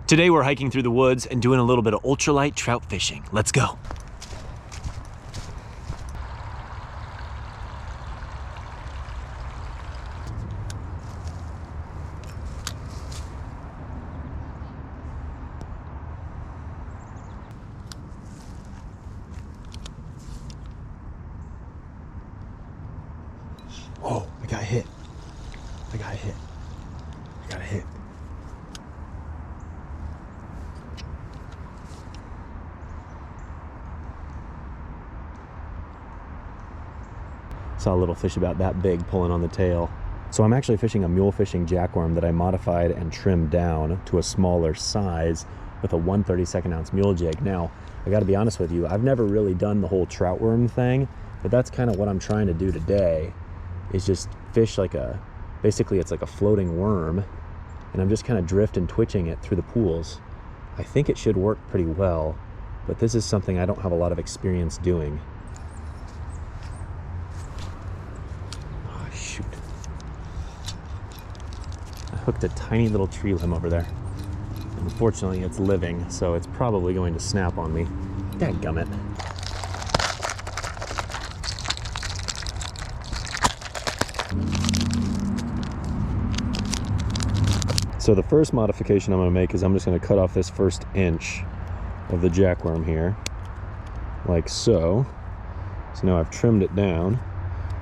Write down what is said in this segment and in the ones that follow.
Today we're hiking through the woods and doing a little bit of ultralight trout fishing. Let's go. Oh, I got hit. I got hit. I got hit. Saw a little fish about that big pulling on the tail. So I'm actually fishing a Mule Fishing Jack Worm that I modified and trimmed down to a smaller size with a 1/32 ounce mule jig. Now, I gotta be honest with you, I've never really done the whole trout worm thing, but that's kind of what I'm trying to do today, is just fish like a, basically it's like a floating worm, and I'm just kind of drifting, twitching it through the pools. I think it should work pretty well, but this is something I don't have a lot of experience doing. Hooked a tiny little tree limb over there. Unfortunately, it's living, so it's probably going to snap on me. Dadgummit. So the first modification I'm going to make is I'm just going to cut off this first inch of the jackworm here, like so. So now I've trimmed it down.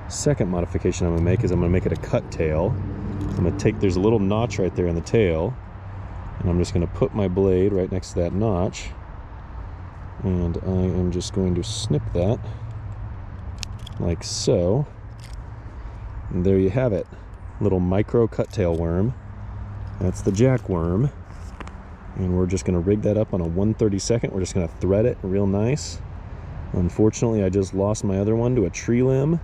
Second modification I'm going to make is I'm going to make it a cut tail. I'm going to take, there's a little notch right there in the tail, and I'm just going to put my blade right next to that notch, and I am just going to snip that like so, and there you have it. Little micro cut tail worm. That's the jack worm, and we're just going to rig that up on a 1/32. We're just going to thread it real nice. Unfortunately, I just lost my other one to a tree limb.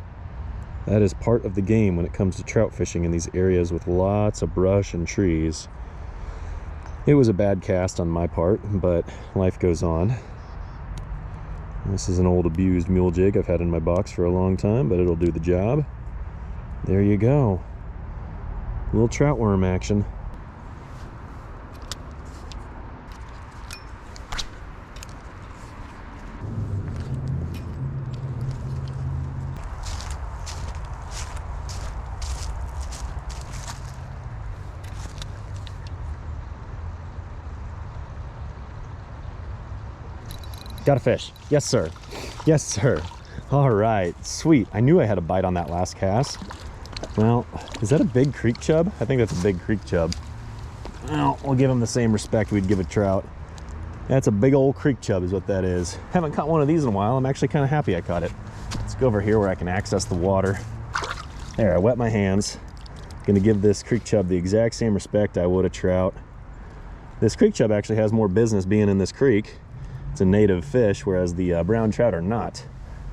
That is part of the game when it comes to trout fishing in these areas with lots of brush and trees. It was a bad cast on my part, but life goes on. This is an old abused mule jig I've had in my box for a long time, but it'll do the job. There you go. A little trout worm action. Got a fish. Yes, sir. Yes, sir. All right, sweet. I knew I had a bite on that last cast. Well, is that a big creek chub? I think that's a big creek chub. Well, we'll give him the same respect we'd give a trout. That's a big old creek chub is what that is. Haven't caught one of these in a while. I'm actually kind of happy I caught it. Let's go over here where I can access the water. There, I wet my hands. Gonna give this creek chub the exact same respect I would a trout. This creek chub actually has more business being in this creek. It's a native fish, whereas the brown trout are not.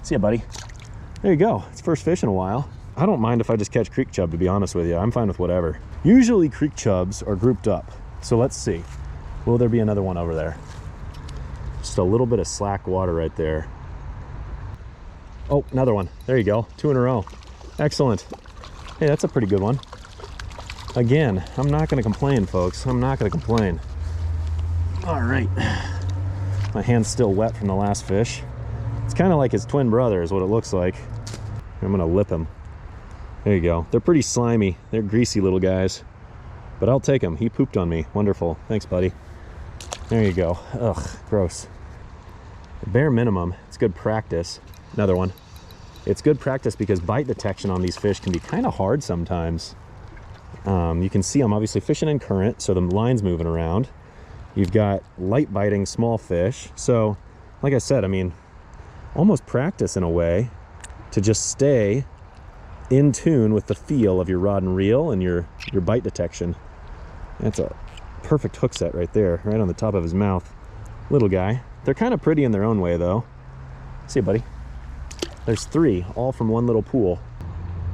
See ya, buddy. There you go. It's first fish in a while. I don't mind if I just catch creek chub, to be honest with you. I'm fine with whatever. Usually creek chubs are grouped up. So let's see. Will there be another one over there? Just a little bit of slack water right there. Oh, another one. There you go. 2 in a row. Excellent. Hey, that's a pretty good one. Again, I'm not going to complain, folks. I'm not going to complain. All right. My hand's still wet from the last fish. It's kind of like his twin brother is what it looks like. I'm gonna lip him. There you go. They're pretty slimy. They're greasy little guys, but I'll take him. He pooped on me. Wonderful. Thanks, buddy. There you go. Ugh, gross. The bare minimum, it's good practice. Another one. It's good practice because bite detection on these fish can be kind of hard sometimes. You can see I'm obviously fishing in current, so the line's moving around. You've got light biting small fish. So, like I said, I mean, almost practice in a way to just stay in tune with the feel of your rod and reel and your bite detection. That's a perfect hook set right there, right on the top of his mouth. Little guy. They're kind of pretty in their own way, though. See you, buddy. There's 3, all from one little pool.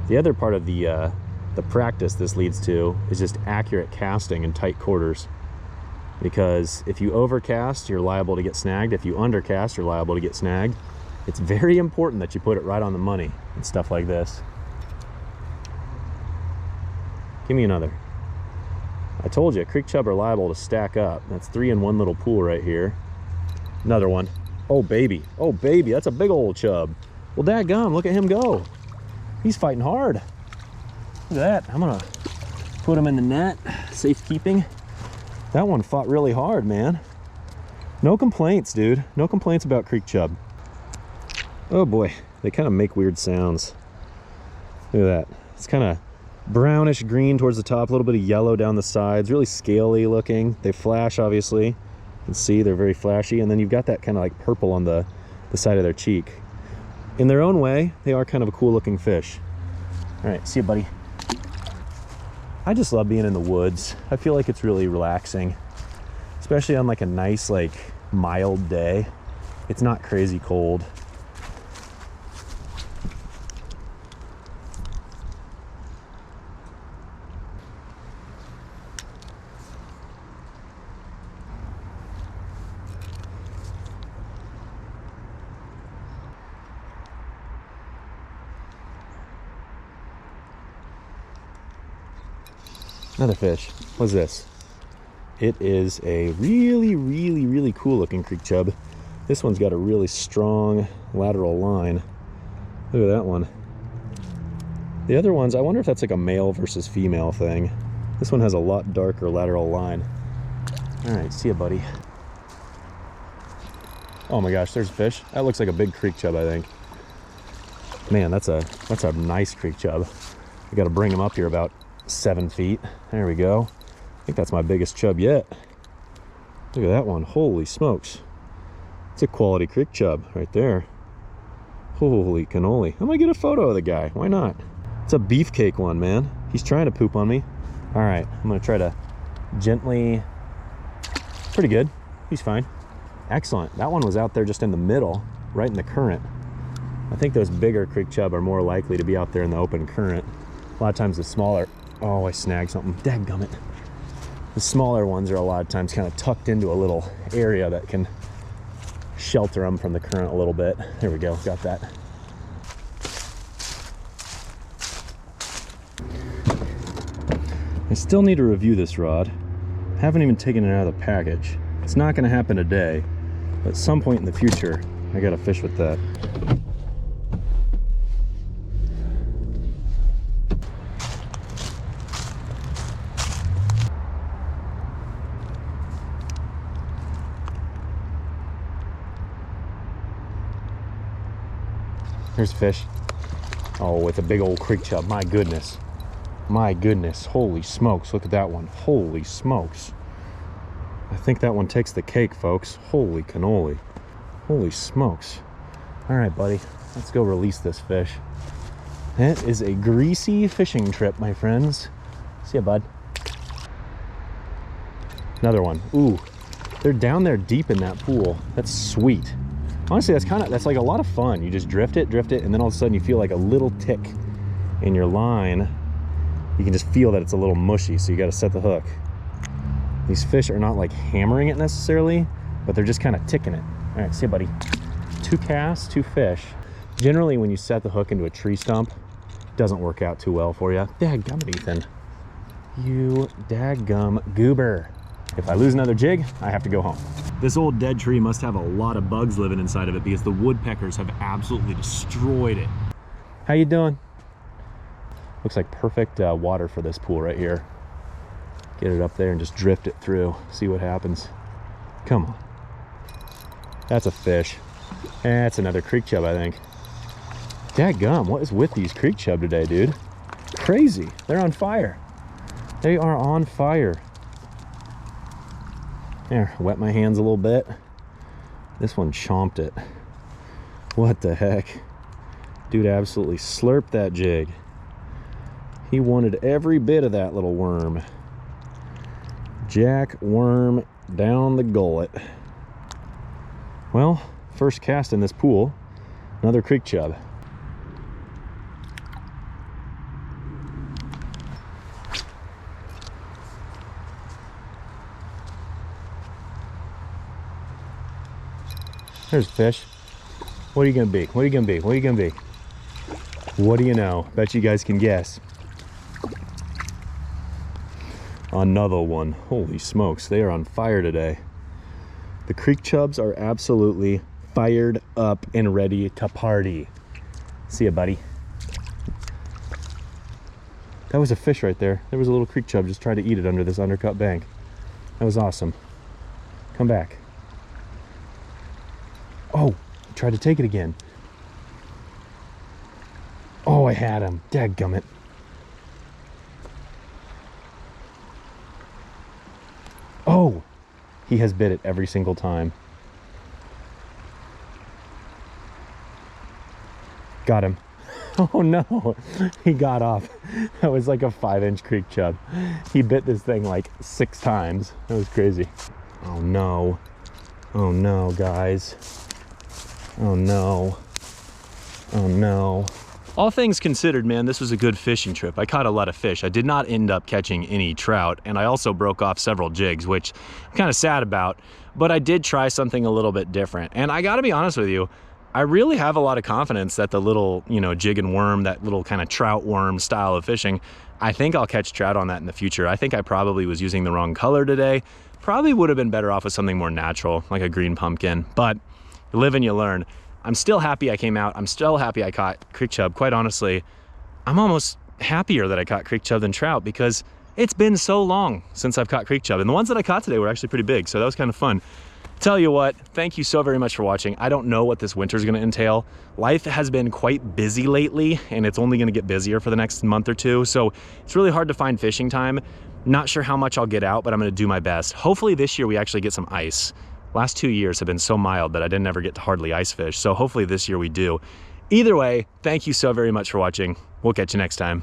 The other part of the practice this leads to is just accurate casting in tight quarters. Because if you overcast, you're liable to get snagged. If you undercast, you're liable to get snagged. It's very important that you put it right on the money and stuff like this. Give me another. I told you, creek chub are liable to stack up. That's 3 in one little pool right here. Another one. Oh baby, that's a big old chub. Well, dadgum, look at him go. He's fighting hard. Look at that. I'm gonna put him in the net, safekeeping. That one fought really hard, man. No complaints, dude. No complaints about creek chub. Oh boy, they kind of make weird sounds. Look at that. It's kind of brownish green towards the top, a little bit of yellow down the sides, really scaly looking. They flash, obviously. You can see they're very flashy. And then you've got that kind of like purple on the side of their cheek. In their own way, they are kind of a cool looking fish. All right, see you, buddy. I just love being in the woods. I feel like it's really relaxing, especially on like a nice, like mild day. It's not crazy cold. Another fish. What's this? It is a really cool looking creek chub. This one's got a really strong lateral line. Look at that one. The other ones, I wonder if that's like a male versus female thing. This one has a lot darker lateral line. All right, see ya, buddy. Oh my gosh, there's a fish. That looks like a big creek chub, I think. Man, that's a nice creek chub. I gotta bring him up here about 7 feet. There we go. I think that's my biggest chub yet. Look at that one. Holy smokes. It's a quality creek chub right there. Holy cannoli. I'm gonna get a photo of the guy. Why not? It's a beefcake one, man. He's trying to poop on me. All right, I'm gonna try to gently... Pretty good. He's fine. Excellent. That one was out there just in the middle, right in the current. I think those bigger creek chub are more likely to be out there in the open current. A lot of times the smaller... Oh, I snagged something. Dadgummit. The smaller ones are a lot of times kind of tucked into a little area that can shelter them from the current a little bit. There we go. Got that. I still need to review this rod. Haven't even taken it out of the package. It's not going to happen today, but at some point in the future, I got to fish with that. Here's a fish. Oh, it's a big old creek chub. My goodness. My goodness. Holy smokes. Look at that one. Holy smokes. I think that one takes the cake, folks. Holy cannoli. Holy smokes. All right, buddy. Let's go release this fish. That is a greasy fishing trip, my friends. See ya, bud. Another one. Ooh. They're down there deep in that pool. That's sweet. Honestly, that's like a lot of fun. You just drift it, and then all of a sudden you feel like a little tick in your line. You can just feel that it's a little mushy, so you got to set the hook. These fish are not like hammering it necessarily, but they're just kind of ticking it. All right, see you, buddy. 2 casts, 2 fish. Generally, when you set the hook into a tree stump, it doesn't work out too well for you. Dadgum, Ethan. You dadgum goober. If I lose another jig, I have to go home. This old dead tree must have a lot of bugs living inside of it because the woodpeckers have absolutely destroyed it. How you doing? Looks like perfect water for this pool right here. Get it up there and just drift it through. See what happens. Come on. That's a fish. That's another creek chub, I think. Dadgum, what is with these creek chub today, dude? Crazy. They're on fire. They are on fire. There, wet my hands a little bit. This one chomped it. What the heck? Dude absolutely slurped that jig. He wanted every bit of that little worm. Jack worm down the gullet. Well, first cast in this pool, another creek chub. There's a fish. What are you gonna be? What are you gonna be? What are you gonna be? What do you know? Bet you guys can guess. Another one. Holy smokes, they are on fire today. The Creek Chubs are absolutely fired up and ready to party. See ya, buddy. That was a fish right there. There was a little Creek Chub just trying to eat it under this undercut bank. That was awesome. Come back. Oh, tried to take it again. Oh, I had him. Dadgummit. Oh, he has bit it every single time. Got him. Oh no, he got off. That was like a 5-inch Creek Chub. He bit this thing like 6 times. That was crazy. Oh no. Oh no, guys. Oh no. Oh no. All things considered, man, this was a good fishing trip. I caught a lot of fish. I did not end up catching any trout, and I also broke off several jigs, which I'm kind of sad about, but I did try something a little bit different. And I gotta be honest with you, I really have a lot of confidence that the little, jig and worm, that little kind of trout worm style of fishing, I think I'll catch trout on that in the future. I think I probably was using the wrong color today. Probably would have been better off with something more natural, like a green pumpkin, but you live and you learn. I'm still happy I came out. I'm still happy I caught Creek Chub. Quite honestly, I'm almost happier that I caught Creek Chub than trout because it's been so long since I've caught Creek Chub. And the ones that I caught today were actually pretty big, so that was kind of fun. Tell you what, thank you so very much for watching. I don't know what this winter is going to entail. Life has been quite busy lately, and it's only going to get busier for the next month or two, so it's really hard to find fishing time. Not sure how much I'll get out, but I'm going to do my best. Hopefully this year we actually get some ice. Last 2 years have been so mild that I didn't ever get to hardly ice fish, so hopefully this year we do. Either way, thank you so very much for watching. We'll catch you next time.